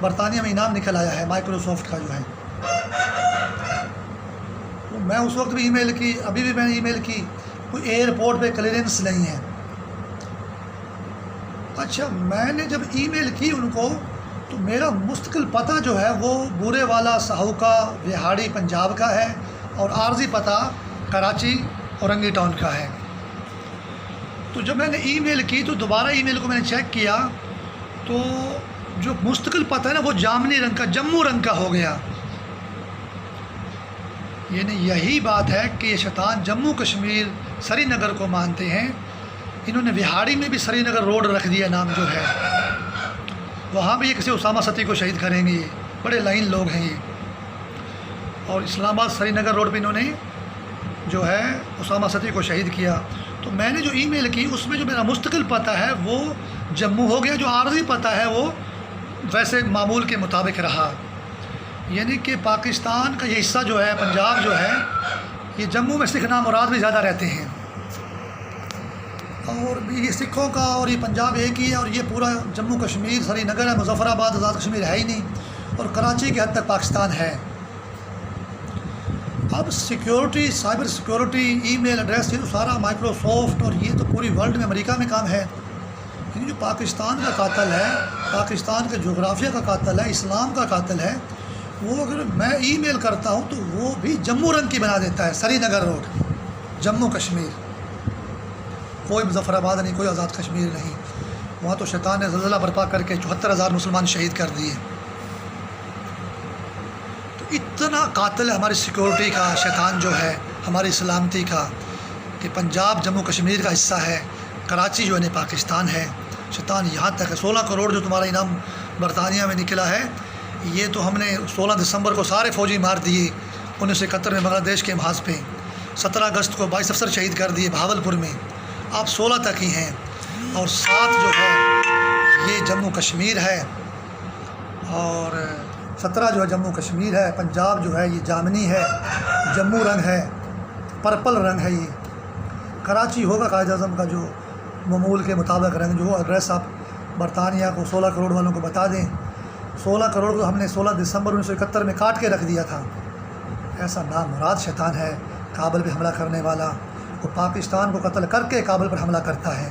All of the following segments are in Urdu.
برطانیہ میں انعام نکل آیا ہے مائکروسافٹ کا جو ہے. تو میں اس وقت بھی ای میل کی, ابھی بھی میں نے ای میل کی, کوئی ایئرپورٹ پہ کلیئرنس نہیں ہے. اچھا, میں نے جب ای میل کی ان کو تو میرا مستقل پتہ جو ہے وہ بورے والا سہوکا وہاڑی پنجاب کا ہے, اور عارضی پتہ کراچی اورنگی ٹاؤن کا ہے. تو جب میں نے ای میل کی تو دوبارہ ای میل کو میں نے چیک کیا تو جو مستقل پتہ ہے نا وہ جامنی رنگ کا, جموں رنگ کا ہو گیا. یعنی یہی بات ہے کہ یہ شیطان جموں کشمیر سری نگر کو مانتے ہیں. انہوں نے وہاڑی میں بھی سری نگر روڈ رکھ دیا نام جو ہے, وہاں بھی یہ کسی اسامہ ستی کو شہید کریں گے. بڑے لائن لوگ ہیں یہ. اور اسلام آباد سری نگر روڈ پہ انہوں نے جو ہے اسامہ ستی کو شہید کیا. تو میں نے جو ای میل کی اس میں جو میرا مستقل پتہ ہے وہ جموں ہو گیا, جو عارضی پتہ ہے وہ ویسے معمول کے مطابق رہا. یعنی کہ پاکستان کا یہ حصہ جو ہے پنجاب جو ہے یہ جموں میں سکھ نامراد بھی زیادہ رہتے ہیں, اور یہ سکھوں کا اور یہ پنجاب ایک ہی ہے, اور یہ پورا جموں کشمیر سری نگر ہے, مظفر آباد آزاد کشمیر ہے ہی نہیں, اور کراچی کی حد تک پاکستان ہے. اب سیکیورٹی, سائبر سیکیورٹی, ای میل ایڈریس, یہ تو سارا مائکروسافٹ, اور یہ تو پوری ورلڈ میں امریکہ میں کام ہے. یعنی جو پاکستان کا قاتل ہے, پاکستان کے جغرافیہ کا قاتل ہے, اسلام کا قاتل ہے, وہ اگر میں ای میل کرتا ہوں تو وہ بھی جموں رنگ کی بنا دیتا ہے. سری نگر روڈ, جموں کشمیر, کوئی مظفر آباد نہیں, کوئی آزاد کشمیر نہیں. وہاں تو شیطان نے زلزلہ برپا کر کے 74,000 مسلمان شہید کر دیے. تو اتنا قاتل ہے ہماری سیکورٹی کا شیطان جو ہے, ہماری سلامتی کا, کہ پنجاب جموں کشمیر کا حصہ ہے, کراچی جو ہے پاکستان ہے. شیطان یہاں تک ہے. 16 کروڑ جو تمہارا انعام برطانیہ میں نکلا ہے, یہ تو ہم نے 16 دسمبر کو سارے فوجی مار دیے 1971 میں بنگلہ دیش کے محاذ پہ. 17 اگست کو 22 افسر شہید کر دیے بہاولپور میں. آپ 16 تک ہی ہیں, اور 7 جو ہے یہ جموں کشمیر ہے, اور 17 جو ہے جموں کشمیر ہے. پنجاب جو ہے یہ جامنی ہے, جموں رنگ ہے, پرپل رنگ ہے. یہ کراچی ہوگا قائد اعظم کا جو معمول کے مطابق رنگ, جو ایڈریس آپ برطانیہ کو 16 کروڑ والوں کو بتا دیں. 16 کروڑ کو ہم نے 16 دسمبر 1971 میں کاٹ کے رکھ دیا تھا. ایسا نامراد شیطان ہے کابل پہ حملہ کرنے والا. وہ پاکستان کو قتل کر کے کابل پر حملہ کرتا ہے.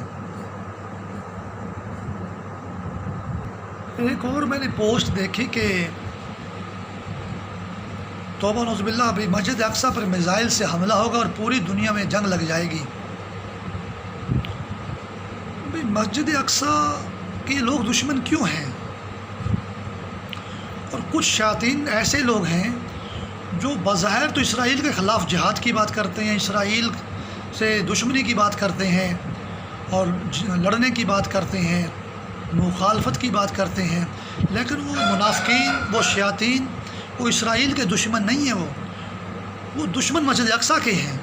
ایک اور میں نے پوسٹ دیکھی کہ توبہ نعوذ باللہ, ابھی مسجد اقصیٰ پر میزائل سے حملہ ہوگا اور پوری دنیا میں جنگ لگ جائے گی. مسجد اقصیٰ کے لوگ دشمن کیوں ہیں؟ اور کچھ شیاطین ایسے لوگ ہیں جو بظاہر تو اسرائیل کے خلاف جہاد کی بات کرتے ہیں, اسرائیل سے دشمنی کی بات کرتے ہیں, اور لڑنے کی بات کرتے ہیں, مخالفت کی بات کرتے ہیں, لیکن وہ منافقین, وہ شیاطین, وہ اسرائیل کے دشمن نہیں ہیں. وہ دشمن مسجد اقصیٰ کے ہیں.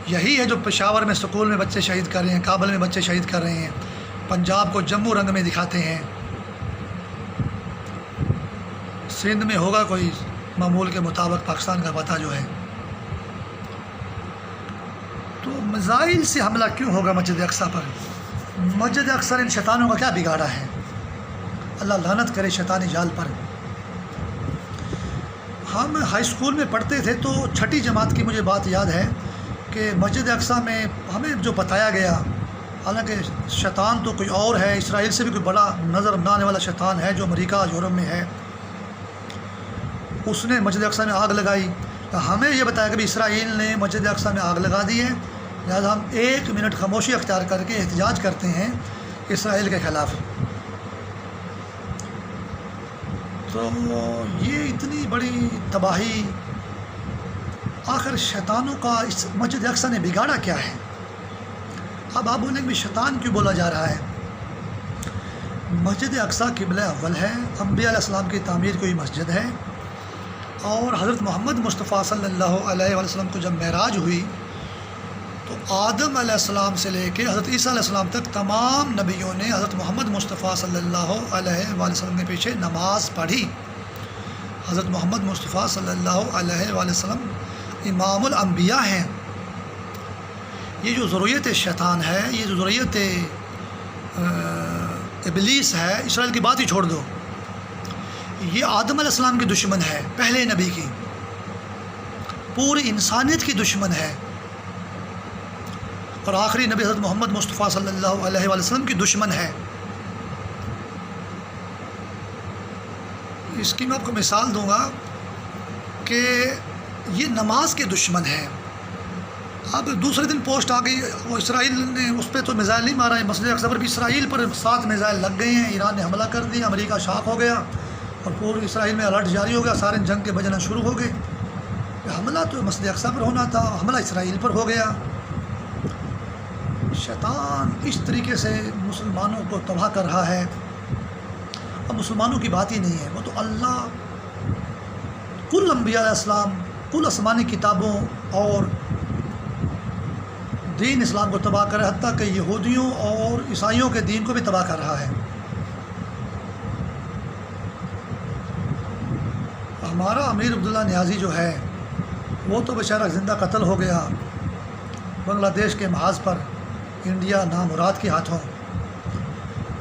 یہی ہے جو پشاور میں سکول میں بچے شہید کر رہے ہیں, کابل میں بچے شہید کر رہے ہیں, پنجاب کو جموں رنگ میں دکھاتے ہیں. سندھ میں ہوگا کوئی معمول کے مطابق پاکستان کا پتہ جو ہے. تو میزائل سے حملہ کیوں ہوگا مسجد اقصیٰ پر؟ مسجد اقصیٰ نے ان شیطانوں کا کیا بگاڑا ہے؟ اللہ لعنت کرے شیطانی جال پر. ہم ہائی اسکول میں پڑھتے تھے تو 6ٹھی جماعت کی مجھے بات یاد ہے کہ مسجد اقصیٰ میں ہمیں جو بتایا گیا, حالانکہ شیطان تو کوئی اور ہے, اسرائیل سے بھی کوئی بڑا نظر نہ آنے والا شیطان ہے جو امریکہ یورپ میں ہے, اس نے مسجد اقصیٰ میں آگ لگائی. تو ہمیں یہ بتایا کہ اسرائیل نے مسجد اقصیٰ میں آگ لگا دی ہے, لہٰذا ہم 1 منٹ خاموشی اختیار کر کے احتجاج کرتے ہیں اسرائیل کے خلاف. تو یہ اتنی بڑی تباہی آخر شیطانوں کا اس مسجد اقصیٰ نے بگاڑا کیا ہے؟ اب آپ بولیں کہ شیطان کیوں بولا جا رہا ہے؟ مسجد اقصیٰ قبلہ اول ہے, انبیاء علیہ السلام کی تعمیر کی مسجد ہے, اور حضرت محمد مصطفیٰ صلی اللہ علیہ وسلم کو جب معراج ہوئی تو آدم علیہ السلام سے لے کے حضرت عیسیٰ علیہ السلام تک تمام نبیوں نے حضرت محمد مصطفیٰ صلی اللہ علیہ وسلم کے پیچھے نماز پڑھی. حضرت محمد مصطفیٰ صلی اللہ علیہ وسلم امام الانبیاء ہیں. یہ جو ذریت شیطان ہے, یہ جو ذریت ابلیس ہے, اسرائیل کی بات ہی چھوڑ دو, یہ آدم علیہ السلام کی دشمن ہے، پہلے نبی کی، پوری انسانیت کی دشمن ہے، اور آخری نبی حضرت محمد مصطفیٰ صلی اللہ علیہ وسلم کی دشمن ہے۔ اس کی میں آپ کو مثال دوں گا کہ یہ نماز کے دشمن ہے۔ اب دوسرے دن پوسٹ آ گئی، وہ اسرائیل نے اس پہ تو میزائل نہیں مارا ہے، مسجد اقصی پر بھی اسرائیل پر 7 میزائل لگ گئے ہیں، ایران نے حملہ کر دیا، امریکہ شاک ہو گیا اور پورے اسرائیل میں الرٹ جاری ہو گیا، سارے جنگ کے بجنا شروع ہو گئے۔ حملہ تو مسجد اقصی پر ہونا تھا، حملہ اسرائیل پر ہو گیا۔ شیطان اس طریقے سے مسلمانوں کو تباہ کر رہا ہے۔ اب مسلمانوں کی بات ہی نہیں ہے، وہ تو اللہ کل انبیاء علیہ السلام، کل آسمانی کتابوں اور دین اسلام کو تباہ کر رہا ہے، حتیٰ کہ یہودیوں اور عیسائیوں کے دین کو بھی تباہ کر رہا ہے۔ ہمارا امیر عبداللہ نیازی جو ہے وہ تو بیچارہ زندہ قتل ہو گیا بنگلہ دیش کے محاذ پر، انڈیا نامراد کے ہاتھوں۔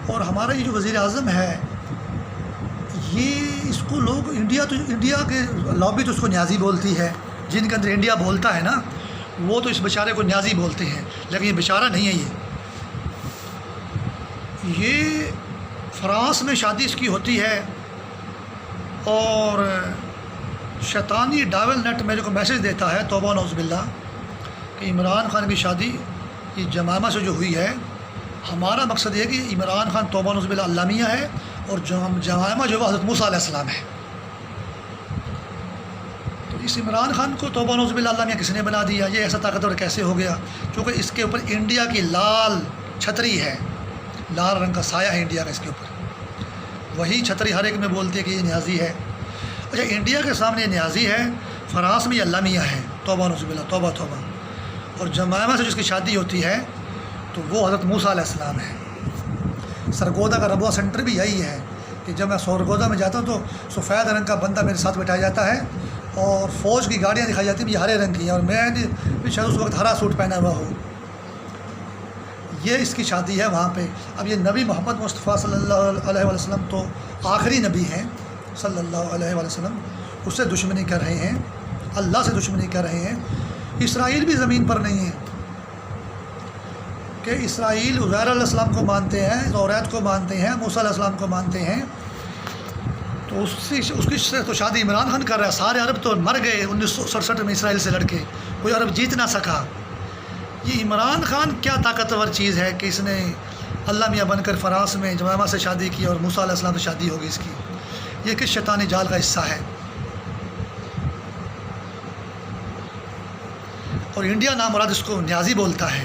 اور ہمارا یہ جو وزیر اعظم ہے، یہ اس کو لوگ انڈیا کے لابی تو اس کو نیازی بولتی ہے، جن کے اندر انڈیا بولتا ہے نا، وہ تو اس بیچارے کو نیازی بولتے ہیں، لیکن یہ بیچارہ نہیں ہے۔ یہ فرانس میں شادی اس کی ہوتی ہے، اور شیطانی ڈاول نیٹ میرے کو میسج دیتا ہے، توبہ نعوذ باللہ، کہ عمران خان کی شادی یہ جمامہ سے جو ہوئی ہے۔ ہمارا مقصد یہ ہے کہ عمران خان توبہ نعوذ باللہ علامیہ ہے، اور جمامہ جو ہے حضرت موسیٰ علیہ السلام ہے۔ تو اس عمران خان کو توبہ نعوذ باللہ علامیہ کس نے بنا دیا؟ یہ ایسا طاقتور کیسے ہو گیا؟ چونکہ اس کے اوپر انڈیا کی لال چھتری ہے، لال رنگ کا سایہ ہے انڈیا کا اس کے اوپر، وہی چھتری ہر ایک میں بولتی ہے کہ یہ نیازی ہے۔ اچھا، انڈیا کے سامنے یہ نیازی ہے، فرانس میں یہ علامیہ ہے، توبہ نعوذ باللہ، توبہ توبہ۔ اور جمامہ سے جس کی شادی ہوتی ہے تو وہ حضرت موسیٰ علیہ السلام ہے۔ سرگودا کا ربوہ سینٹر بھی یہی ہے کہ جب میں سرگودا میں جاتا ہوں تو سفید رنگ کا بندہ میرے ساتھ بٹھایا جاتا ہے، اور فوج کی گاڑیاں دکھائی جاتی ہیں، یہ ہرے رنگ کی ہیں، اور میں بھی شاید اس وقت ہرا سوٹ پہنا ہوا ہوں۔ یہ اس کی شادی ہے وہاں پہ۔ اب یہ نبی محمد مصطفیٰ صلی اللہ علیہ وسلم تو آخری نبی ہیں صلی اللہ علیہ وسلم، اس سے دشمنی کر رہے ہیں، اللہ سے دشمنی کر رہے ہیں۔ اسرائیل بھی زمین پر نہیں ہے، کہ اسرائیل عزیر علیہ السلام کو مانتے ہیں، توریت کو مانتے ہیں، موسیٰ علیہ السلام کو مانتے ہیں، تو اس کی سے تو شادی عمران خان کر رہا ہے۔ سارے عرب تو مر گئے 1967 میں اسرائیل سے لڑ کے، کوئی عرب جیت نہ سکا۔ یہ عمران خان کیا طاقتور چیز ہے کہ اس نے اللہ میاں بن کر فرانس میں جمامہ سے شادی کی اور موسیٰ علیہ السلام سے شادی ہوگی اس کی؟ یہ کس شیطانی جال کا حصہ ہے؟ اور انڈیا نامراد اس کو نیازی بولتا ہے،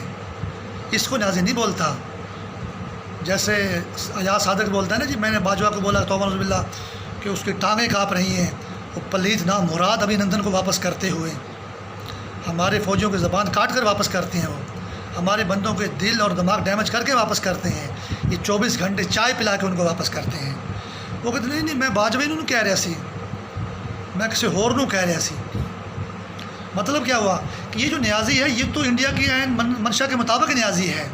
اس کو نیازی نہیں بولتا۔ جیسے ایاز صادق بولتا ہے نا، جی میں نے باجوہ کو بولا توبہ نعوذ باللہ کہ اس کی ٹانگیں کانپ رہی ہیں، وہ پلیت نام مراد ابھی نندن کو واپس کرتے ہوئے، ہمارے فوجیوں کی زبان کاٹ کر واپس کرتے ہیں، وہ ہمارے بندوں کے دل اور دماغ ڈیمیج کر کے واپس کرتے ہیں، یہ 24 گھنٹے چائے پلا کے ان کو واپس کرتے ہیں۔ وہ کہتے نہیں نہیں، میں باجوے نوں کہہ رہا سی، میں کسی اور نوں کہہ رہا سی۔ مطلب کیا ہوا کہ یہ جو نیازی ہے، یہ تو انڈیا کی عین منشا کے مطابق نیازی ہے،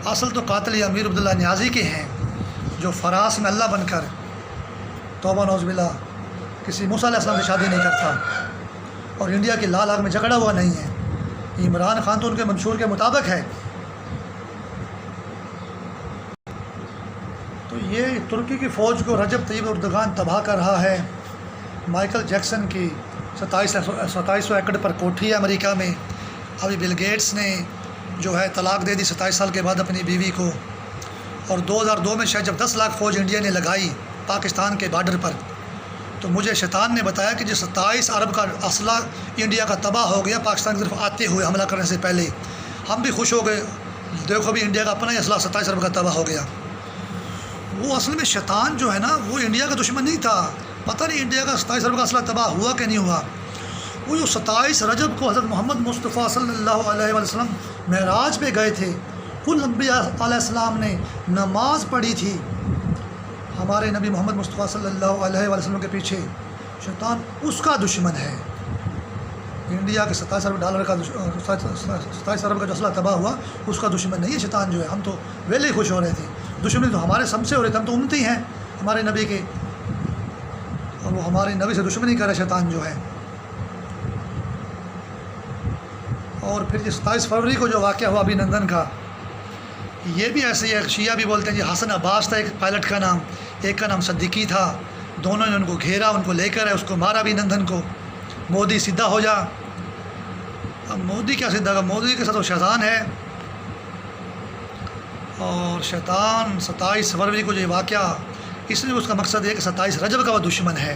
اصل تو قاتل امیر عبداللہ نیازی کے ہیں، جو فرانس میں اللہ بن کر توبہ نعوذ باللہ کسی موسیٰ علیہ السلام سے شادی نہیں کرتا، اور انڈیا کی لال آگ میں جھگڑا ہوا نہیں ہے۔ عمران خان تو ان کے منشور کے مطابق ہے۔ تو یہ ترکی کی فوج کو رجب طیب اردگان تباہ کر رہا ہے۔ مائیکل جیکسن کی 2700 ایکڑ پر کوٹھی ہے امریکہ میں۔ ابھی بل گیٹس نے جو ہے طلاق دے دی 27 سال کے بعد اپنی بیوی کو، اور 2002 میں شاید جب 10 لاکھ فوج انڈیا نے لگائی پاکستان کے بارڈر پر، تو مجھے شیطان نے بتایا کہ جو 27 ارب کا اسلحہ انڈیا کا تباہ ہو گیا پاکستان کی طرف آتے ہوئے حملہ کرنے سے پہلے۔ ہم بھی خوش ہو گئے، دیکھو بھی انڈیا کا اپنا ہی اسلحہ 27 ارب کا تباہ ہو گیا۔ وہ اصل میں شیطان جو ہے نا، وہ انڈیا کا دشمن نہیں تھا۔ پتہ نہیں انڈیا کا 27 ارب کا اسلحہ تباہ ہوا کہ نہیں ہوا۔ وہ جو 27 رجب کو حضرت محمد مصطفیٰ صلی اللہ علیہ وسلم معراج پہ گئے تھے، کل انبیاء علیہ السلام نے نماز پڑھی تھی، ہمارے نبی محمد مصطفیٰ صلی اللہ علیہ وسلم کے پیچھے شیطان اس کا دشمن ہے۔ انڈیا کے 27 ارب ڈالر کا 27 ارب کا جو اسلحہ تباہ ہوا اس کا دشمن نہیں ہے شیطان جو ہے۔ ہم تو ویلے ہی خوش ہو رہے تھے، دشمنی تو ہمارے سم سے ہو رہے تھے، ہم تو امتی ہیں ہمارے نبی کے۔ وہ ہمارے نبی سے دشمنی کرے شیطان جو ہے۔ اور پھر یہ 27 فروری کو جو واقعہ ہوا ابھی نندن کا، یہ بھی ایسے ہی ہے۔ شیعہ بھی بولتے ہیں جی حسن عباس تھا ایک پائلٹ کا نام، ایک کا نام صدیقی تھا، دونوں نے ان کو گھیرا، ان کو لے کر اس کو مارا بھی نندن کو، مودی سیدھا ہو جا۔ اب مودی کیا سیدھا ہوگا؟ مودی کے ساتھ وہ شیطان ہے، اور شیطان 27 فروری کو جو یہ واقعہ، اس لیے اس کا مقصد ہے کہ 27 رجب کا وہ دشمن ہے۔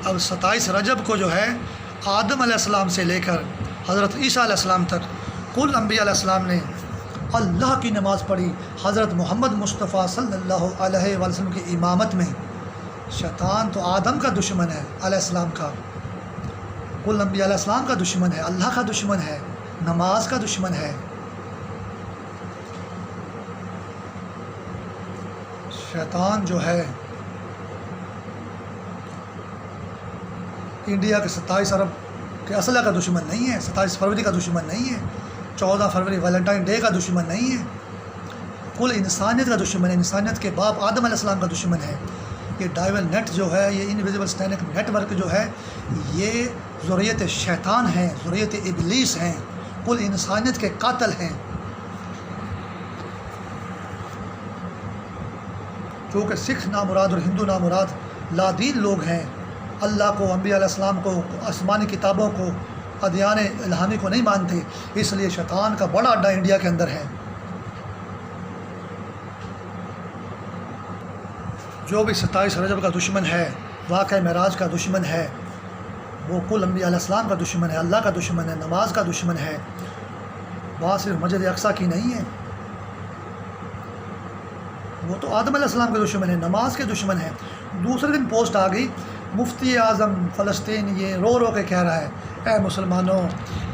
اب 27 رجب کو جو ہے آدم علیہ السلام سے لے کر حضرت عیسیٰ علیہ السلام تک کل انبیاء علیہ السلام نے اللہ کی نماز پڑھی حضرت محمد مصطفیٰ صلی اللہ علیہ وسلم کی امامت میں۔ شیطان تو آدم کا دشمن ہے علیہ السلام کا، کل انبیاء علیہ السلام کا دشمن ہے، اللہ کا دشمن ہے، نماز کا دشمن ہے۔ شیطان جو ہے انڈیا کے 27 ارب کے اسلحہ کا دشمن نہیں ہے، 27 فروری کا دشمن نہیں ہے، 14 فروری ویلنٹائن ڈے کا دشمن نہیں ہے، کل انسانیت کا دشمن ہے، انسانیت کے باپ آدم علیہ السلام کا دشمن ہے۔ یہ ڈائیول نیٹ جو ہے، یہ انویزیبل اسٹینک نیٹ ورک جو ہے، یہ ذریت شیطان ہیں، ذریت ابلیس ہیں، کل انسانیت کے قاتل ہیں۔ چونکہ سکھ نامراد اور ہندو نامراد لادین لوگ ہیں، اللہ کو، انبیاء علیہ السلام کو، آسمانی کتابوں کو، ادیان الہامی کو نہیں مانتے، اس لیے شیطان کا بڑا اڈا انڈیا کے اندر ہے۔ جو بھی 27 رجب کا دشمن ہے، واقعہ معراج کا دشمن ہے، وہ کل انبیاء علیہ السلام کا دشمن ہے، اللہ کا دشمن ہے، نماز کا دشمن ہے۔ بات صرف مسجد اقصیٰ کی نہیں ہے، وہ تو آدم علیہ السلام کے دشمن ہے، نماز کے دشمن ہے۔ دوسرے دن پوسٹ آ گئی، مفتی اعظم فلسطین یہ رو رو کے کہہ رہا ہے، اے مسلمانوں،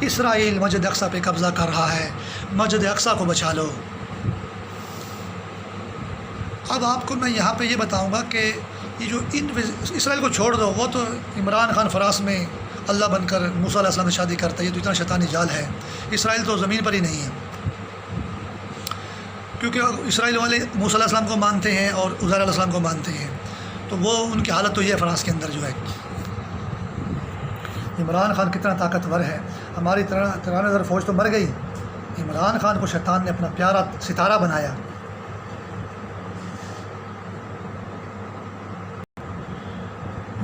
اسرائیل مسجد اقصیٰ پہ قبضہ کر رہا ہے، مسجد اقصیٰ کو بچا لو۔ اب آپ کو میں یہاں پہ یہ بتاؤں گا کہ یہ جو اسرائیل کو چھوڑ دو، وہ تو عمران خان فراس میں اللہ بن کر موسیٰ علیہ السلام سے شادی کرتا ہے، یہ تو اتنا شیطانی جال ہے۔ اسرائیل تو زمین پر ہی نہیں ہے، کیونکہ اسرائیل والے موسیٰ علیہ السلام کو مانتے ہیں اور عزیر علیہ السلام کو مانتے ہیں، تو وہ ان کی حالت تو یہ ہے فراس کے اندر جو ہے۔ عمران خان کتنا طاقتور ہے، ہماری 93,000 فوج تو مر گئی، عمران خان کو شیطان نے اپنا پیارا ستارہ بنایا۔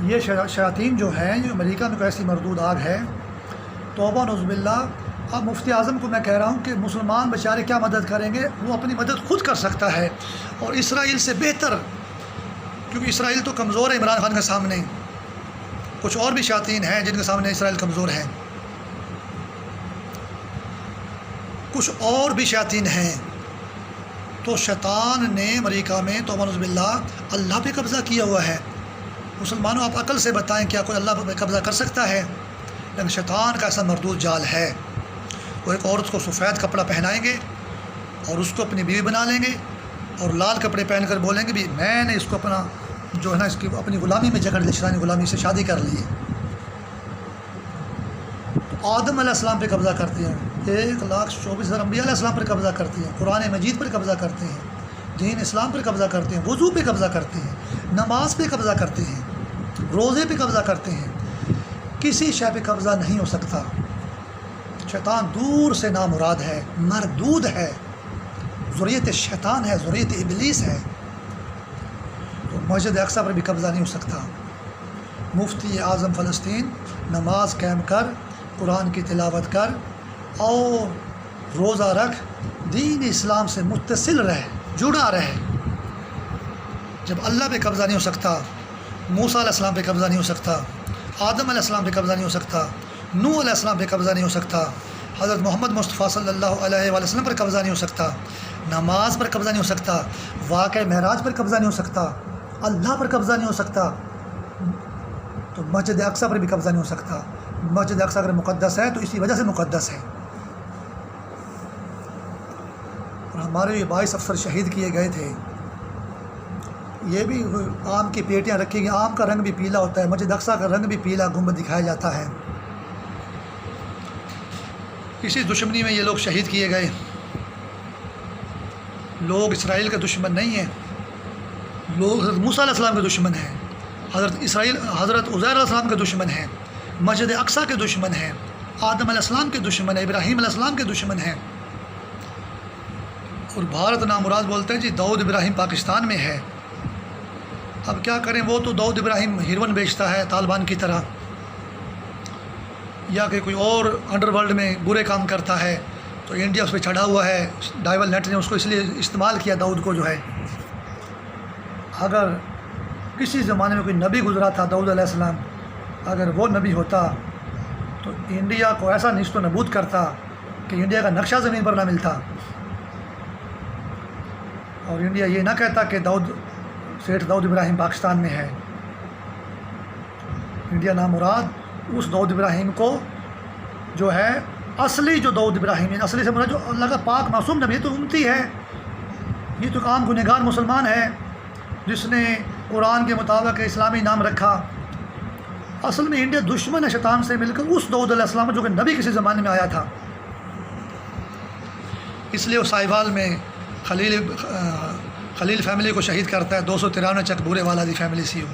یہ شیاطین جو ہیں، یہ امریکہ میں کوئی ایسی مردود آگ ہے، توبہ نعوذ باللہ۔ اب مفتی اعظم کو میں کہہ رہا ہوں کہ مسلمان بیچارے کیا مدد کریں گے، وہ اپنی مدد خود کر سکتا ہے، اور اسرائیل سے بہتر، کیونکہ اسرائیل تو کمزور ہے عمران خان کے سامنے، کچھ اور بھی شیاطین ہیں جن کے سامنے اسرائیل کمزور ہے، کچھ اور بھی شیاطین ہیں۔ تو شیطان نے امریکہ میں توبہ نعوذ باللہ اللہ پہ قبضہ کیا ہوا ہے۔ مسلمانوں آپ عقل سے بتائیں کیا کوئی اللہ پہ قبضہ کر سکتا ہے؟ لیکن شیطان کا ایسا مردود جال ہے، وہ ایک عورت کو سفید کپڑا پہنائیں گے اور اس کو اپنی بیوی بنا لیں گے، اور لال کپڑے پہن کر بولیں گے بھی میں نے اس کو اپنا جو ہے نا اس کی اپنی غلامی میں جکڑ لی، شیطانی غلامی سے شادی کر لی ہے۔ تو آدم علیہ السلام پہ قبضہ کرتے ہیں، 1,24,000 انبیاء علیہ السلام پر قبضہ کرتے ہیں، قرآن مجید پر قبضہ کرتے ہیں، دین اسلام پر قبضہ کرتے ہیں، وضو پہ قبضہ کرتے ہیں، نماز پہ قبضہ کرتے ہیں، روزے پہ قبضہ کرتے ہیں، کسی شے پہ قبضہ نہیں ہو سکتا۔ شیطان دور سے نامراد ہے، مردود ہے، ذریت شیطان ہے، ذریت ابلیس ہے، تو مسجد اقصیٰ پر بھی قبضہ نہیں ہو سکتا۔ مفتی اعظم فلسطین نماز قائم کر، قرآن کی تلاوت کر اور روزہ رکھ، دین اسلام سے متصل رہ، جڑا رہ۔ جب اللہ پہ قبضہ نہیں ہو سکتا، موسیٰ علیہ السلام پہ قبضہ نہیں ہو سکتا، آدم علیہ السلام پہ قبضہ نہیں ہو سکتا، نوح علیہ السلام پہ قبضہ نہیں ہو سکتا، حضرت محمد مصطفیٰ صلی اللہ علیہ وسلم پر قبضہ نہیں ہو سکتا، نماز پر قبضہ نہیں ہو سکتا، واقعہ معراج پر قبضہ نہیں ہو سکتا، اللہ پر قبضہ نہیں ہو سکتا، تو مسجد اقصیٰ پر بھی قبضہ نہیں ہو سکتا۔ مسجد اقصیٰ اگر مقدس ہے تو اسی وجہ سے مقدس ہے۔ اور ہمارے یہ 22 افسر شہید کیے گئے تھے، یہ بھی آم کی پیٹیاں رکھی گئی، آم کا رنگ بھی پیلا ہوتا ہے، مسجد اقصیٰ کا رنگ بھی پیلا گنبد دکھایا جاتا ہے۔ اسی دشمنی میں یہ لوگ شہید کیے گئے۔ لوگ اسرائیل کے دشمن نہیں ہیں، لوگ حضرت موسیٰ علیہ السلام کے دشمن ہیں، حضرت حضرت عزیر علیہ السلام کے دشمن ہیں، مسجد اقصیٰ کے دشمن ہیں، آدم علیہ السلام کے دشمن ہیں، ابراہیم علیہ السلام کے دشمن ہیں۔ اور بھارت نامراد بولتے ہیں جی داؤد ابراہیم پاکستان میں ہے۔ اب کیا کریں، وہ تو داؤد ابراہیم ہیروئن بیچتا ہے طالبان کی طرح، یا کہ کوئی اور انڈر ورلڈ میں برے کام کرتا ہے، تو انڈیا اس پہ چڑھا ہوا ہے، ڈائیول نیٹ نے اس کو اس لیے استعمال کیا داؤد کو جو ہے۔ اگر کسی زمانے میں کوئی نبی گزرا تھا داؤد علیہ السلام، اگر وہ نبی ہوتا تو انڈیا کو ایسا نیست و نبود کرتا کہ انڈیا کا نقشہ زمین پر نہ ملتا، اور انڈیا یہ نہ کہتا کہ سیٹھ داؤد ابراہیم پاکستان میں ہے۔ انڈیا نامراد اس داؤد ابراہیم کو جو ہے اصلی جو داؤد ابراہیم ہے، اصلی سے مراد جو اللہ کا پاک معصوم نبی ہے، تو امتی ہے، یہ تو عام گنہگار مسلمان ہے جس نے قرآن کے مطابق اسلامی نام رکھا۔ اصل میں انڈیا دشمن ہے شیطان سے مل کر اس داؤد علیہ السلام جو کہ نبی کسی زمانے میں آیا تھا۔ اس لیے وہ سائیوال میں خلیل فیملی کو شہید کرتا ہے، 293 چک بورے والا دی فیملی سی ہو۔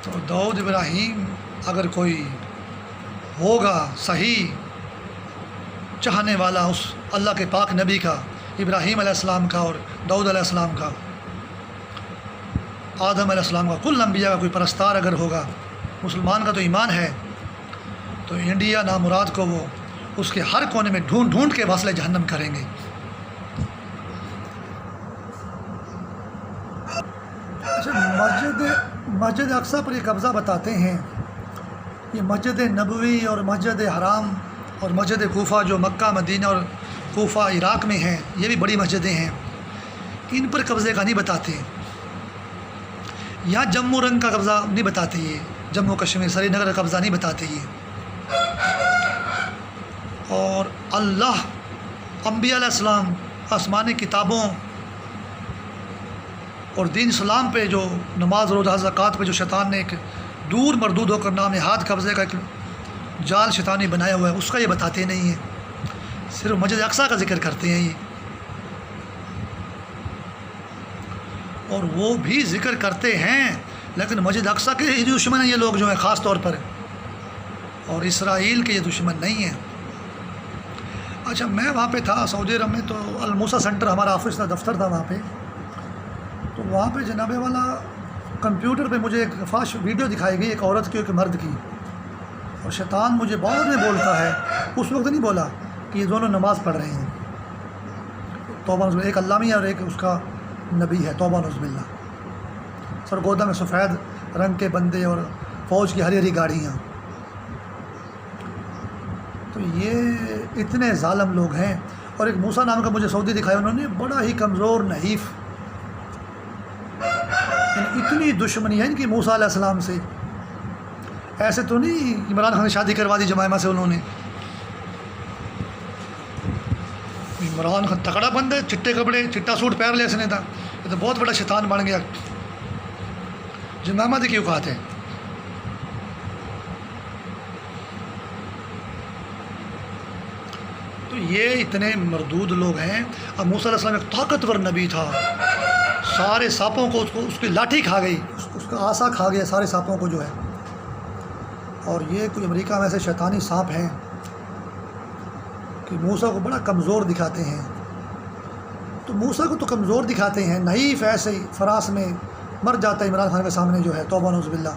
تو داؤد ابراہیم اگر کوئی ہوگا صحیح چاہنے والا اس اللہ کے پاک نبی کا، ابراہیم علیہ السلام کا اور داؤد علیہ السلام کا، آدم علیہ السلام کا، کل انبیاء کا کوئی پرستار اگر ہوگا، مسلمان کا تو ایمان ہے، تو انڈیا نامراد کو وہ اس کے ہر کونے میں ڈھونڈ ڈھونڈ کے واصل جہنم کریں گے۔ اچھا، مسجد اقصیٰ پر یہ قبضہ بتاتے ہیں، یہ مسجد نبوی اور مسجد حرام اور مسجد کوفہ جو مکہ مدینہ اور کوفہ عراق میں ہیں، یہ بھی بڑی مسجدیں ہیں، ان پر قبضے کا نہیں بتاتے۔ یہاں جموں رنگ کا قبضہ نہیں بتاتے، یہ جموں کشمیر سری نگر کا قبضہ نہیں بتاتے یہ۔ اور اللہ انبیاء علیہ السلام آسمانی کتابوں اور دین اسلام پہ جو نماز روزہ زکوٰۃ پہ جو شیطان نے ایک دور مردود ہو کر نام ہاتھ قبضے کا ایک جال شیطانی بنایا ہوا ہے، اس کا یہ بتاتے نہیں ہیں، صرف مسجد اقصیٰ کا ذکر کرتے ہیں یہ۔ اور وہ بھی ذکر کرتے ہیں لیکن مسجد اقصیٰ کے ہی دشمن ہیں یہ لوگ جو ہیں خاص طور پر، اور اسرائیل کے یہ دشمن نہیں ہیں۔ اچھا، میں وہاں پہ تھا سعودی عرب میں، تو الموسیٰ سینٹر ہمارا آفس تھا، دفتر تھا وہاں پہ، تو وہاں پہ جناب والا کمپیوٹر پہ مجھے ایک فاش ویڈیو دکھائی گئی، ایک عورت کی ایک مرد کی، اور شیطان مجھے بعد میں بولتا ہے، اس وقت نہیں بولا، کہ یہ دونوں نماز پڑھ رہے ہیں، توبہ نعوذ باللہ، ایک علامی ہے اور ایک اس کا نبی ہے، توبہ نعوذ باللہ، سرگودا میں سفید رنگ کے بندے اور فوج کی ہری ہری گاڑیاں۔ تو یہ اتنے ظالم لوگ ہیں۔ اور ایک موسیٰ نام کا مجھے سعودی دکھایا انہوں نے، بڑا ہی کمزور نحیف، اتنی دشمنی ہے ان کی موسیٰ علیہ السلام سے۔ ایسے تو نہیں عمران خان نے شادی کروا دی جمائمہ سے، انہوں نے، عمران خان تکڑا بند ہے، چٹے کپڑے چٹا سوٹ پہن لیا اس نے تھا، یہ تو بہت بڑا شیطان بن گیا، جمائمہ دی کی اوقات ہے۔ تو یہ اتنے مردود لوگ ہیں۔ اب موسیٰ علیہ السلام ایک طاقتور نبی تھا، سارے سانپوں کو اس کی لاٹھی کھا گئی، اس کا آسا کھا گیا سارے سانپوں کو جو ہے۔ اور یہ کوئی امریکہ میں ایسے شیطانی سانپ ہیں کہ موسیٰ کو بڑا کمزور دکھاتے ہیں۔ تو موسیٰ کو تو کمزور دکھاتے ہیں، نحیف ایسے ہی فراس میں مر جاتا ہے عمران خان کے سامنے جو ہے، توبہ نعوذ باللہ۔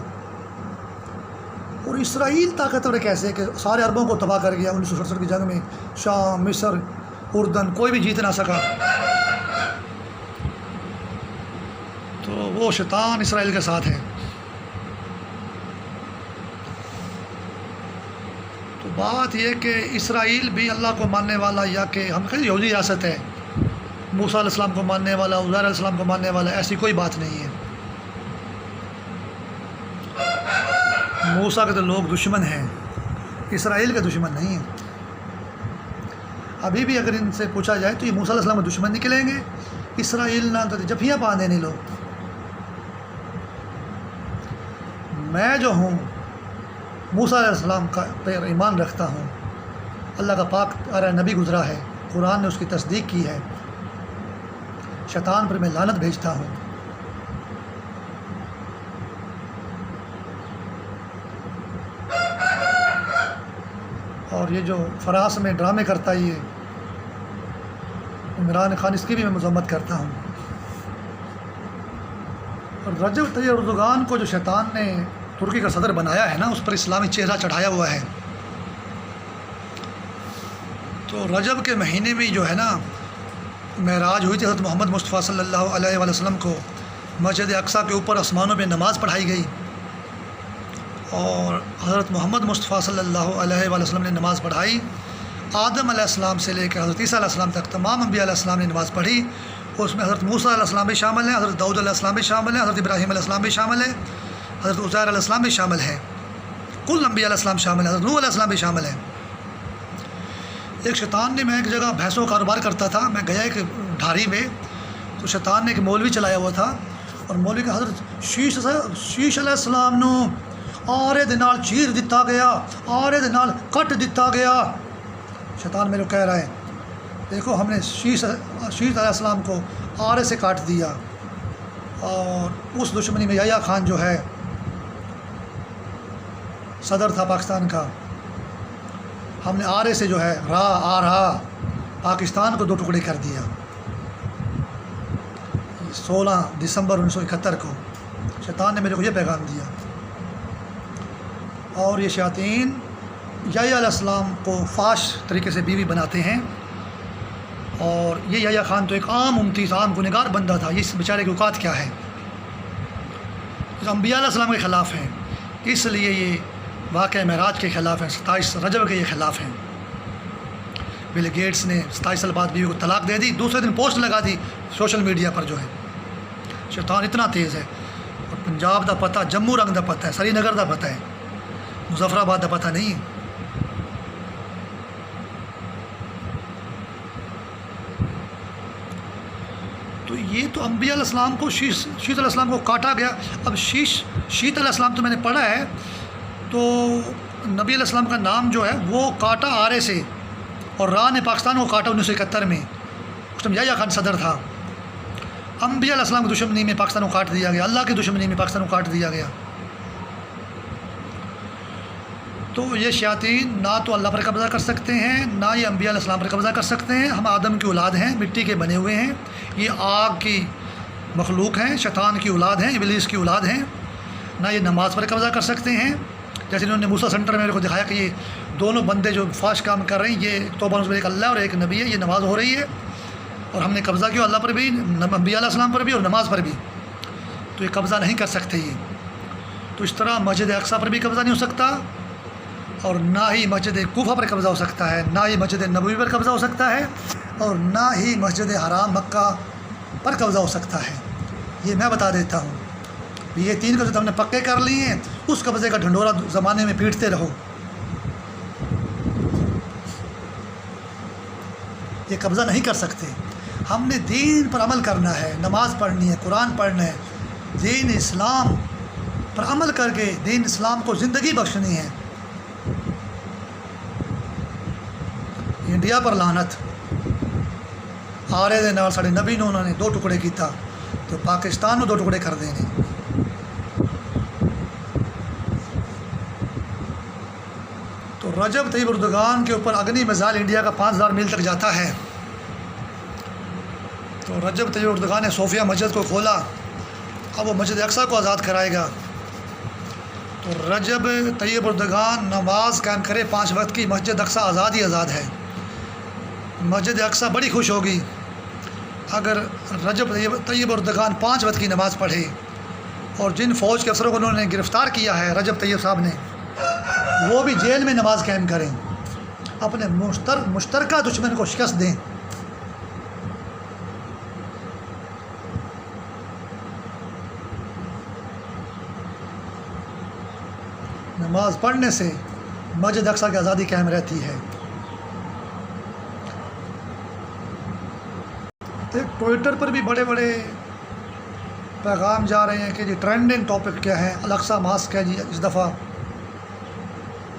اور اسرائیل طاقتور کیسے کہ سارے عربوں کو تباہ کر گیا 1967 کی جنگ میں، شام، مصر، اردن، کوئی بھی جیت نہ سکا۔ تو وہ شیطان اسرائیل کے ساتھ ہے۔ تو بات یہ کہ اسرائیل بھی اللہ کو ماننے والا، یا کہ ہم کہیں یہودی ریاست ہے، موسیٰ علیہ السلام کو ماننے والا، عزیر علیہ السلام کو ماننے والا، ایسی کوئی بات نہیں ہے۔ موسیٰ کے تو لوگ دشمن ہیں، اسرائیل کے دشمن نہیں ہیں۔ ابھی بھی اگر ان سے پوچھا جائے تو یہ موسیٰ علیہ السلام کے دشمن نکلیں گے، اسرائیل نہ تو جفیاں باندھے نہیں لوگ۔ میں جو ہوں موسیٰ علیہ السلام کا پر ایمان رکھتا ہوں، اللہ کا پاک نبی گزرا ہے، قرآن نے اس کی تصدیق کی ہے، شیطان پر میں لعنت بھیجتا ہوں، اور یہ جو فراس میں ڈرامے کرتا ہے یہ عمران خان، اس کی بھی میں مذمت کرتا ہوں۔ اور رجب طیب اردوغان کو جو شیطان نے ترکی کا صدر بنایا ہے نا، اس پر اسلامی چہرہ چڑھایا ہوا ہے۔ تو رجب کے مہینے میں جو ہے نا معراج ہوئی تھی، حضرت محمد مصطفیٰ صلی اللہ علیہ وآلہ وسلم کو مسجد اقصیٰ کے اوپر آسمانوں پہ نماز پڑھائی گئی، اور حضرت محمد مصطفیٰ صلی اللہ علیہ وآلہ وسلم نے نماز پڑھائی۔ آدم علیہ السلام سے لے کے حضرت عیسیٰ علیہ السلام تک تمام انبیاء علیہ السلام نے نماز پڑھی، اور اس میں حضرت موسیٰ علیہ السلام بھی شامل ہیں، حضرت داؤد علیہ السلام بھی شامل ہیں، حضرت ابراہیم علیہ السلام بھی شامل ہے، حضرت عزیر علیہ السلام بھی شامل ہے، کل انبیاء علیہ السلام شامل ہیں، حضرت نوح علیہ السلام بھی شامل ہیں۔ ایک شیطان نے، میں ایک جگہ بھینسوں کا کاروبار کرتا تھا، میں گیا ایک ڈھاری میں، تو شیطان نے ایک مولوی چلایا ہوا تھا، اور مولوی کا حضرت شیش علیہ السلام نو آرے دے نال چیر دتا گیا، آرے دے نال کٹ دتا گیا۔ شیطان میرے کو کہہ رہا ہے دیکھو ہم نے شیش علیہ السلام کو آرے سے کاٹ دیا، اور اس دشمنی میں یحییٰ خان جو ہے صدر تھا پاکستان کا، ہم نے آرے سے جو ہے رہا پاکستان کو 2 ٹکڑے کر دیا۔ 16 دسمبر 1971 کو شیطان نے میرے کو یہ پیغام دیا، اور یہ شیاطین یحییٰ علیہ السلام کو فاش طریقے سے بیوی بناتے ہیں، اور یہ یحییٰ خان تو ایک عام امتی تھا، عام گنہگار بندہ تھا، یہ اس بیچارے کی اوقات کیا ہے، انبیاء علیہ السلام کے خلاف ہیں، اس لیے یہ واقعہ معراج کے خلاف ہیں، 27 رجب کے یہ خلاف ہیں۔ بل گیٹس نے 27 سال بعد بیوی کو طلاق دے دی، دوسرے دن پوسٹ لگا دی سوشل میڈیا پر، جو ہے شیطان اتنا تیز ہے۔ اور پنجاب دا پتہ، جموں رنگ دا پتہ ہے، سری نگر دا پتہ ہے، مظفر آباد دا پتہ نہیں۔ تو یہ تو انبیاء علیہ السلام کو شیش علیہ السلام کو کاٹا گیا۔ اب شیت علیہ السلام تو میں نے پڑھا ہے، تو نبی علیہ السلام کا نام جو ہے وہ کاٹا آرے سے، اور راہ نے پاکستان کو کاٹا 1971 میں، اس ٹائم یحییٰ خان صدر تھا۔ انبیاء علیہ السلام کی دشمنی میں پاکستان کو کاٹ دیا گیا، اللہ کی دشمنی میں پاکستان کو کاٹ دیا گیا۔ تو یہ شیاطین نہ تو اللہ پر قبضہ کر سکتے ہیں، نہ یہ انبیاء علیہ السلام پر قبضہ کر سکتے ہیں۔ ہم آدم کی اولاد ہیں، مٹی کے بنے ہوئے ہیں، یہ آگ کی مخلوق ہیں، شیطان کی اولاد ہیں، ابلیس کی اولاد ہیں۔ نہ یہ نماز پر قبضہ کر سکتے ہیں، جیسے انہوں نے موسیٰ سینٹر میں میرے کو دکھایا کہ یہ دونوں بندے جو فاش کام کر رہے ہیں، یہ توبہ نصوص، ایک اللہ اور ایک نبی ہے، یہ نماز ہو رہی ہے، اور ہم نے قبضہ کیا اللہ پر بھی، انبیاء علیہ السلام پر بھی، اور نماز پر بھی، تو یہ قبضہ نہیں کر سکتے یہ۔ تو اس طرح مسجد اقصیٰ پر بھی قبضہ نہیں ہو سکتا، اور نہ ہی مسجد کوفہ پر قبضہ ہو سکتا ہے، نہ ہی مسجد نبوی پر قبضہ ہو سکتا ہے، اور نہ ہی مسجد حرام مکہ پر قبضہ ہو سکتا ہے۔ یہ میں بتا دیتا ہوں، یہ 3 قبضے تو ہم نے پکے کر لیے ہیں، اس قبضے کا ڈھنڈورا زمانے میں پیٹتے رہو۔ یہ قبضہ نہیں کر سکتے۔ ہم نے دین پر عمل کرنا ہے، نماز پڑھنی ہے، قرآن پڑھنا ہے، دین اسلام پر عمل کر کے دین اسلام کو زندگی بخشنی ہے۔ انڈیا پر لعنت، آرے دے نال ساڑے نبی نو انہوں نے 2 ٹکڑے کیتا، تو پاکستان میں 2 ٹکڑے کر دینے۔ تو رجب طیب اردوغان کے اوپر اگنی میزائل انڈیا کا 5000 میل تک جاتا ہے۔ تو رجب طیب اردوغان نے صوفیہ مسجد کو کھولا، اب وہ مسجد اقصیٰ کو آزاد کرائے گا۔ تو رجب طیب اردوغان نماز قائم کرے 5 وقت کی، مسجد اقصیٰ آزاد ہی آزاد ہے۔ مسجد اقصیٰ بڑی خوش ہوگی اگر رجب طیب اردوغان 5 وقت کی نماز پڑھے، اور جن فوج کے افسروں کو انہوں نے گرفتار کیا ہے رجب طیب صاحب نے، وہ بھی جیل میں نماز قائم کریں، اپنے مشترکہ دشمن کو شکست دیں۔ نماز پڑھنے سے مسجد اقصیٰ کی آزادی قائم رہتی ہے۔ ایک ٹویٹر پر بھی بڑے بڑے پیغام جا رہے ہیں کہ جی ٹرینڈنگ ٹاپک کیا ہے، الاقصیٰ ماسک ہے جی اس دفعہ،